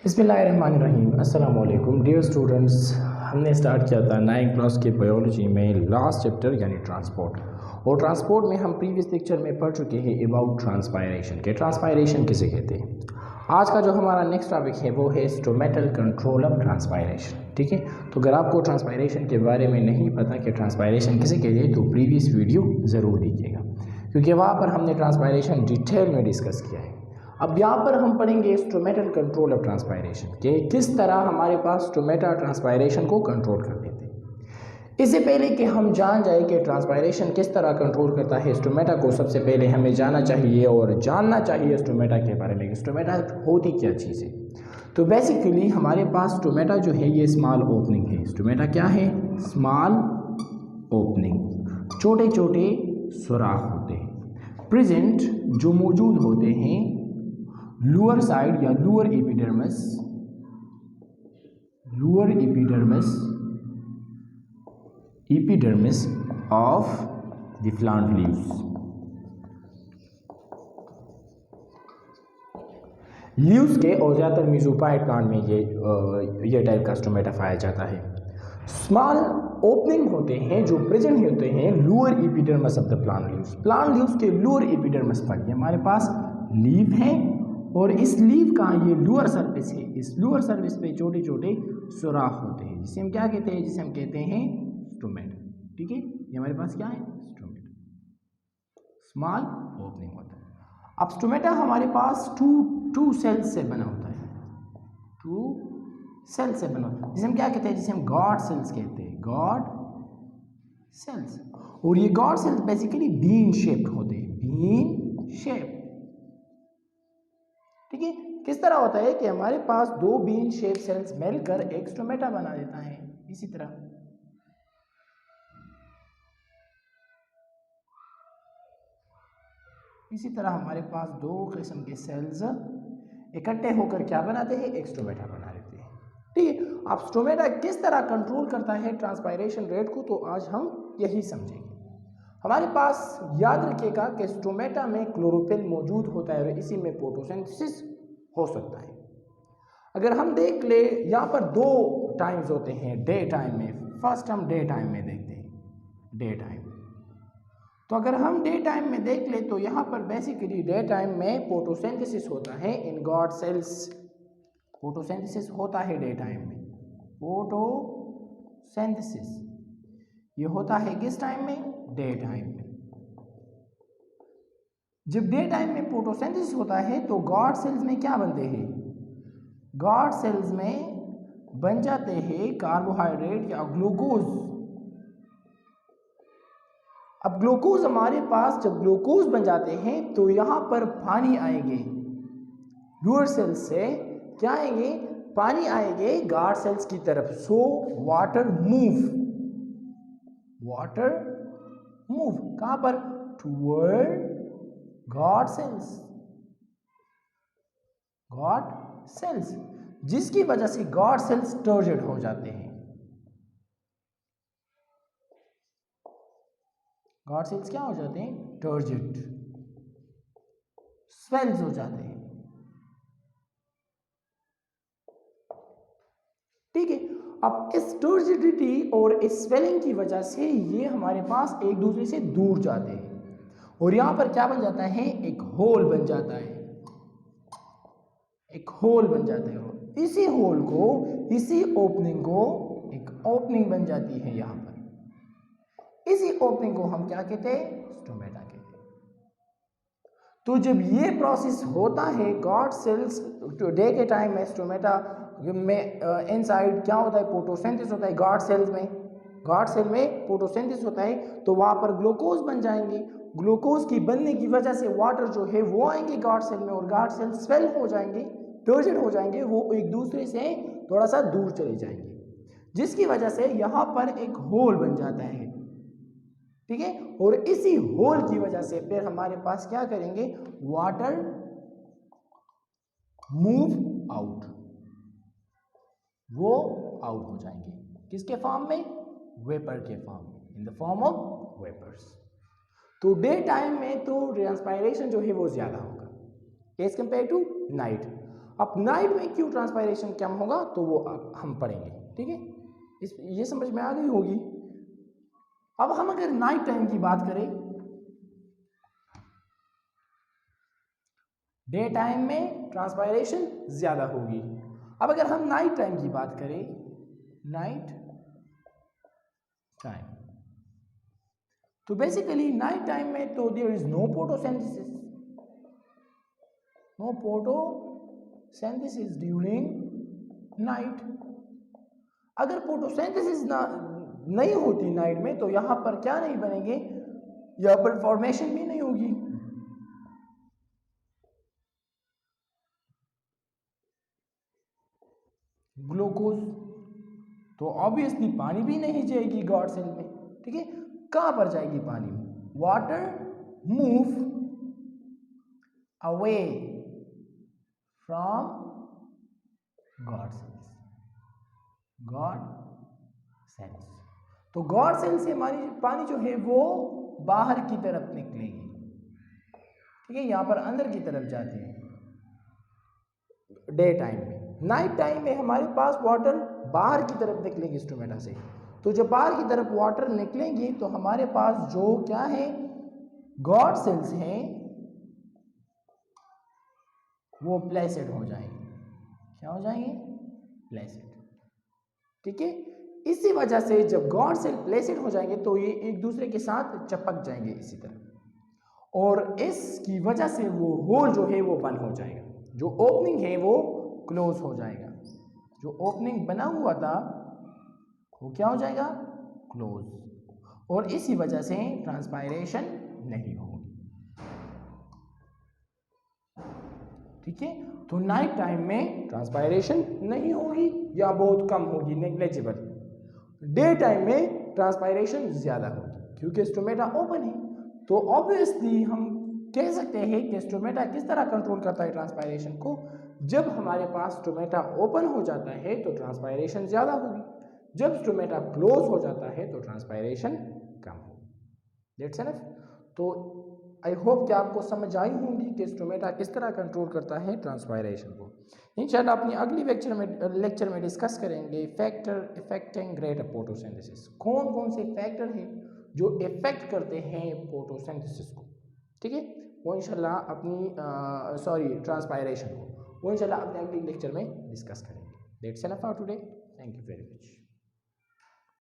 बिस्मिल्लाहिर्रहमानिर्रहीम। अस्सलाम वालेकुम डियर स्टूडेंट्स। हमने स्टार्ट किया था 9th क्लास के बायोलॉजी में लास्ट चैप्टर यानी ट्रांसपोर्ट। और ट्रांसपोर्ट में हम प्रीवियस लेक्चर में पढ़ चुके हैं अबाउट ट्रांसपायरेशन के ट्रांसपायरेशन किसे कहते हैं। आज का जो हमारा नेक्स्ट टॉपिक है वो है इंस्ट्रूमेंटल कंट्रोल ऑफ ट्रांसपायरेशन। ठीक है, तो अगर आपको ट्रांसपायरेशन के बारे में नहीं पता कि ट्रांसपायरेशन किसे कहते हैं तो प्रीवियस वीडियो ज़रूर देखिएगा, क्योंकि वहाँ पर हमने ट्रांसपायरेशन डिटेल में डिस्कस किया है। अब यहाँ पर हम पढ़ेंगे इंस्ट्रूमेंटल कंट्रोल ऑफ ट्रांसपायरेशन कि किस तरह हमारे पास इंस्ट्रूमेंटा ट्रांसपायरेशन को कंट्रोल कर देते हैं। इससे पहले कि हम जान जाए कि ट्रांसपायरेशन किस तरह कंट्रोल करता है इंस्ट्रूमेंटा को, सबसे पहले हमें जाना चाहिए और जानना चाहिए इंस्ट्रूमेंटा के बारे में। इंस्ट्रूमेंटा होती क्या चीज़ है। तो बेसिकली हमारे पास इंस्ट्रूमेंटा जो है ये स्मॉल ओपनिंग है। इंस्ट्रूमेंटा क्या है? स्मॉल ओपनिंग, छोटे छोटे सुराख होते हैं प्रेजेंट जो मौजूद होते हैं लोअर साइड या lower epidermis of the plant leaves के, और ज़्यादातर मेसोफाइट प्लांट में ये टाइप का स्टोमेटा पाया जाता है। स्मॉल ओपनिंग होते हैं जो प्रेजेंट होते हैं lower epidermis of the plant leaves के लोअर एपिडर्मिस पर। ये हमारे पास लीफ है और इस लीफ का ये लोअर सरफेस है। इस लोअर सरफेस पे छोटे छोटे सुराख होते हैं जिसे हम क्या कहते हैं? जिसे हम कहते हैं स्टोमेटा। ठीक है, ये हमारे पास क्या है? स्टोमेटा, स्मॉल ओपनिंग होता है। अब स्टोमेटा हमारे पास टू सेल्स से बना होता है, टू सेल्स से बना होता है जिसे हम क्या कहते हैं? जिसे हम गॉड सेल्स कहते हैं, गॉड सेल्स। और ये guard cells basically bean shaped होते हैं, बीन शेप। ठीक है, किस तरह होता है कि हमारे पास दो बीन शेप सेल्स मिलकर एक स्टोमेटा बना देता है। इसी तरह हमारे पास दो किस्म के सेल्स इकट्ठे होकर क्या बनाते हैं? एक स्टोमेटा बना देते हैं। ठीक है, अब स्टोमेटा किस तरह कंट्रोल करता है ट्रांसपायरेशन रेट को, तो आज हम यही समझेंगे। हमारे पास याद रखिएगा कि स्टोमेटा में क्लोरोफिल मौजूद होता है और इसी में फोटोसिंथेसिस हो सकता है। अगर हम देख ले, यहाँ पर दो टाइम्स होते हैं डे टाइम में। फर्स्ट हम डे टाइम में देखते हैं, डे टाइम। तो अगर हम डे टाइम में देख ले तो यहाँ पर बेसिकली डे टाइम में फोटोसिंथेसिस होता है इन गॉड सेल्स। फोटोसिंथेसिस होता है डे टाइम में, फोटोसिंथेसिस ये होता है किस टाइम में? डे टाइम में। जब डे टाइम में फोटोसिंथेसिस होता है तो गॉड सेल्स में क्या बनते हैं? गॉड सेल्स में बन जाते हैं कार्बोहाइड्रेट या ग्लूकोज। अब ग्लूकोज हमारे पास, जब ग्लूकोज बन जाते हैं तो यहाँ पर पानी आएंगे लोअर सेल्स से। क्या आएंगे? पानी आएंगे गॉड सेल्स की तरफ। सो वाटर मूव कहाँ पर? टुवर्ड गॉड सेल्स, जिसकी वजह से गॉड सेल्स टर्जिड हो जाते हैं। गॉड सेल्स क्या हो जाते हैं? टर्जिड, स्वेल्स हो जाते हैं। ठीक है, अब इस टर्जिडिटी और इस स्वेलिंग की वजह से ये हमारे पास एक दूसरे से दूर जाते हैं और यहां पर क्या बन जाता है? एक होल बन जाता है, एक होल बन जाता है। और इसी होल को, इसी ओपनिंग को एक ओपनिंग बन जाती है यहाँ पर। इसी ओपनिंग को हम क्या कहते हैं? स्टोमेटा कहते हैं। तो जब ये प्रोसेस होता है गॉड सेल्स डे के टाइम में, स्टोमेटा में इनसाइड क्या होता है? फोटोसिंथेसिस होता है गॉड सेल में फोटोसिंथेसिस होता है तो वहाँ पर ग्लूकोज बन जाएंगे। ग्लूकोज की बनने की वजह से वाटर जो है वो आएंगे गॉड सेल में और गॉड सेल स्वेल हो जाएंगे, टर्जिड हो जाएंगे, वो एक दूसरे से थोड़ा सा दूर चले जाएंगे, जिसकी वजह से यहाँ पर एक होल बन जाता है। ठीक है, और इसी होल की वजह से फिर हमारे पास क्या करेंगे? वाटर मूव आउट, वो आउट हो जाएंगे। किसके फॉर्म में? वेपर के फॉर्म में, in the form of vapours. तो डे टाइम में तो ट्रांसपायरेशन जो है वो ज्यादा होगा एज कंपेयर टू नाइट। अब नाइट में क्यों ट्रांसपायरेशन कम होगा तो वो अब हम पढ़ेंगे, ठीक है। ये समझ में आ गई होगी। अब हम अगर नाइट टाइम की बात करें, डे टाइम में ट्रांसपायरेशन ज्यादा होगी। अब अगर हम नाइट टाइम की बात करें, नाइट टाइम, तो बेसिकली नाइट टाइम में तो there is no photosynthesis, no photosynthesis during night. अगर फोटोसिंथेसिस नहीं होती नाइट में तो यहां पर क्या नहीं बनेंगे, यहां पर फॉर्मेशन भी नहीं होगी। ग्लूकोज, तो ऑब्वियसली पानी भी नहीं जाएगी गॉड सेल में, ठीक है। कहां पर जाएगी पानी? Water move away from guard cells, guard cells, तो गॉड सेल से पानी जो है वो बाहर की तरफ निकलेगी, ठीक है, यहां पर अंदर की तरफ जाती है डे टाइम में। नाइट टाइम में हमारे पास वाटर बाहर की तरफ निकलेगी स्टोमेटा से, तो जब बाहर की तरफ वाटर निकलेंगी तो हमारे पास जो क्या है, गॉड सेल्स हैं वो प्लेसिड हो जाएंगे। क्या हो जाएंगे? प्लेसिड, ठीक है। इसी वजह से जब गॉड सेल प्लेसिड हो जाएंगे तो ये एक दूसरे के साथ चिपक जाएंगे इसी तरह, और इसकी वजह से वो होल जो है वो बंद हो जाएगा, जो ओपनिंग है वो क्लोज हो जाएगा, जो ओपनिंग बना हुआ था वो क्या हो जाएगा? क्लोज, और इसी वजह से ट्रांसपायरेशन नहीं होगी, ठीक है। तो नाइट टाइम में ट्रांसपायरेशन नहीं होगी या बहुत कम होगी, नेग्लेजिबल। डे टाइम में ट्रांसपायरेशन ज्यादा होगी क्योंकि स्टोमेटा ओपन है, तो ऑब्वियसली हम कह सकते हैं कि स्टोमेटा किस तरह कंट्रोल करता है ट्रांसपायरेशन को। जब हमारे पास स्टोमेटा ओपन हो जाता है तो ट्रांसपायरेशन ज्यादा होगी, जब स्टोमेटा क्लोज हो जाता है तो ट्रांसपायरेशन कम होगी। That's enough. तो आई होप कि आपको समझ आई होंगी कि स्टोमेटा किस तरह कंट्रोल करता है ट्रांसपायरेशन को। इंशाल्लाह अपनी अगली लेक्चर में डिस्कस करेंगे फैक्टर इफेक्टिंग ग्रेट फोटोसिंथेसिस, कौन कौन से फैक्टर हैं जो इफेक्ट करते हैं फोटोसिंथेसिस को, ठीक है। वो इंशाल्लाह अपनी ट्रांसपायरेशन को वो इंशाल्लाह अपने अगले लेक्चर में डिस्कस करेंगे। That's enough for today, thank you very much.